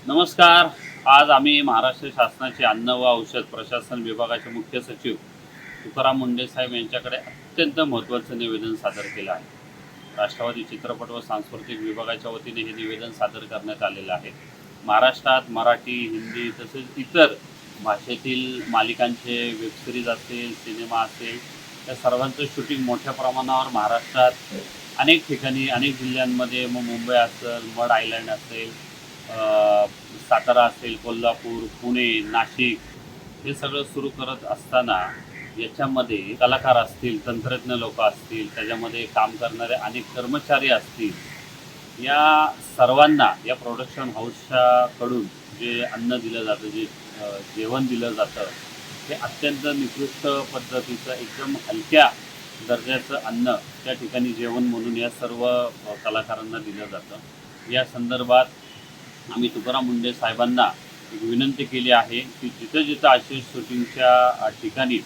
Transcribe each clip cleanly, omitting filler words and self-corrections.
नमस्कार. आज आम्ही महाराष्ट्र शासनाचे अन्न व औषध प्रशासन विभागाचे मुख्य सचिव तुकाराम मुंढे साहेब यांच्याकडे अत्यंत महत्त्वाचं निवेदन सादर केलं आहे. राष्ट्रवादी चित्रपट व सांस्कृतिक विभागाच्या वतीने हे निवेदन सादर करण्यात आलेलं आहे. महाराष्ट्रात मराठी, हिंदी तसेच इतर भाषेतील मालिकांचे वेबसिरीज असेल, सिनेमा असेल, या सर्वांचं शूटिंग मोठ्या प्रमाणावर महाराष्ट्रात अनेक ठिकाणी, अनेक जिल्ह्यांमध्ये, मग मुंबई असेल, मड आयलँड असेल, सातारा असेल, कोल्हापूर, पुणे, नाशिक हे सगळं सुरू करत असताना याच्यामध्ये कलाकार असतील, तंत्रज्ञ लोक असतील, त्याच्यामध्ये काम करणारे अनेक कर्मचारी असतील, या सर्वांना या प्रोडक्शन हाऊसच्याकडून जे अन्न दिलं जातं, जे जेवण दिलं जातं, हे अत्यंत निकृष्ट पद्धतीचं, एकदम हलक्या दर्जाचं अन्न त्या ठिकाणी जेवण म्हणून या सर्व कलाकारांना दिलं जातं. या संदर्भात आम्ही तुकाराम मुंढे साहेबांना एक विनंती केली आहे की जिथं जिथं असे शूटिंगच्या ठिकाणी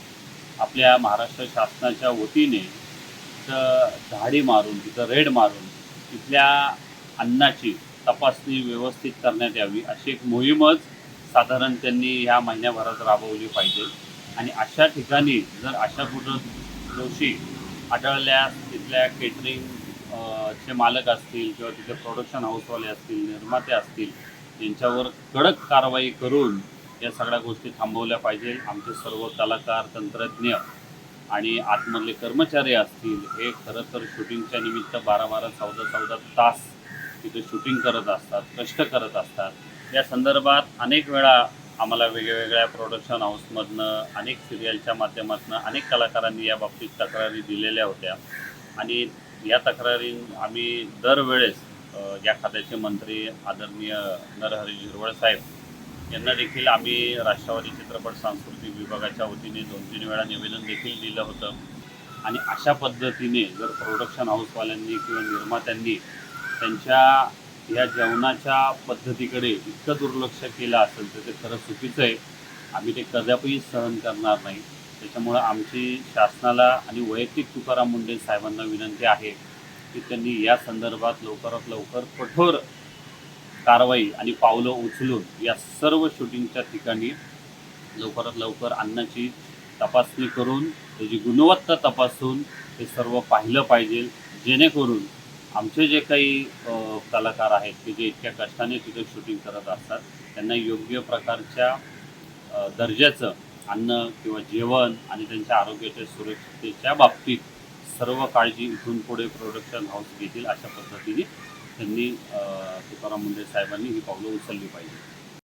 आपल्या महाराष्ट्र शासनाच्या वतीने तिथं धाडी मारून, तिथं रेड मारून तिथल्या अन्नाची तपासणी व्यवस्थित करण्यात यावी, अशी एक मोहीमच साधारण त्यांनी ह्या महिन्याभरात राबवली पाहिजे. आणि अशा ठिकाणी जर अशा कुठं दोषी आढळल्यास तिथल्या केटरिंग चे मालक असतील किंवा तिथे प्रोडक्शन हाऊसवाले असतील, निर्माते असतील, यांच्यावर कडक कारवाई करून या सगळ्या गोष्टी थांबवल्या पाहिजे. आमचे सर्व कलाकार, तंत्रज्ञ आणि आतमधले कर्मचारी असतील, हे खरं तर शूटिंगच्या निमित्त 12-12, 14-14 तास तिथे शूटिंग करत असतात, कष्ट करत असतात. या संदर्भात अनेक वेळा आम्हाला वेगवेगळ्या प्रोडक्शन हाऊसमधनं, अनेक सिरियलच्या माध्यमातून अनेक कलाकारांनी या बाबतीत तक्रारी दिलेल्या होत्या. आणि या तक्रारी आम्ही दरवेळेस या खात्याचे मंत्री आदरणीय नरहरी झिरवळ साहेब यांना देखील आम्ही राष्ट्रवादी चित्रपट सांस्कृतिक विभागाच्या वतीने 2-3 वेळा निवेदन देखील दिलं होतं. आणि अशा पद्धतीने जर प्रोडक्शन हाऊसवाल्यांनी किंवा निर्मात्यांनी त्यांच्या या जेवणाच्या पद्धतीकडे इतकं दुर्लक्ष केलं असेल तर ते खरं चुकीचं आहे. आम्ही ते कदापिही सहन करणार नाही. त्याच्यामुळं आमची शासनाला आणि वैयक्तिक तुकाराम मुंढे साहेबांना विनंती आहे की त्यांनी या संदर्भात लवकरात लवकर कठोर कारवाई आणि पावलं उचलून या सर्व शूटिंगच्या ठिकाणी लवकरात लवकर अन्नाची तपासणी करून त्याची गुणवत्ता तपासून हे सर्व पाहिलं पाहिजे. जेणेकरून आमचे जे काही कलाकार आहेत की जे इतक्या कष्टाने तिथे शूटिंग करत असतात, त्यांना योग्य प्रकारच्या दर्जाचं अन्न किंवा जेवण आणि त्यांच्या आरोग्याच्या सुरक्षिततेच्या बाबतीत सर्व काळजी इथून पुढे प्रोडक्शन हाऊस घेतील, अशा पद्धतीने त्यांनी तुकाराम मुंढे साहेबांनी ही पावलं उचलली पाहिजे.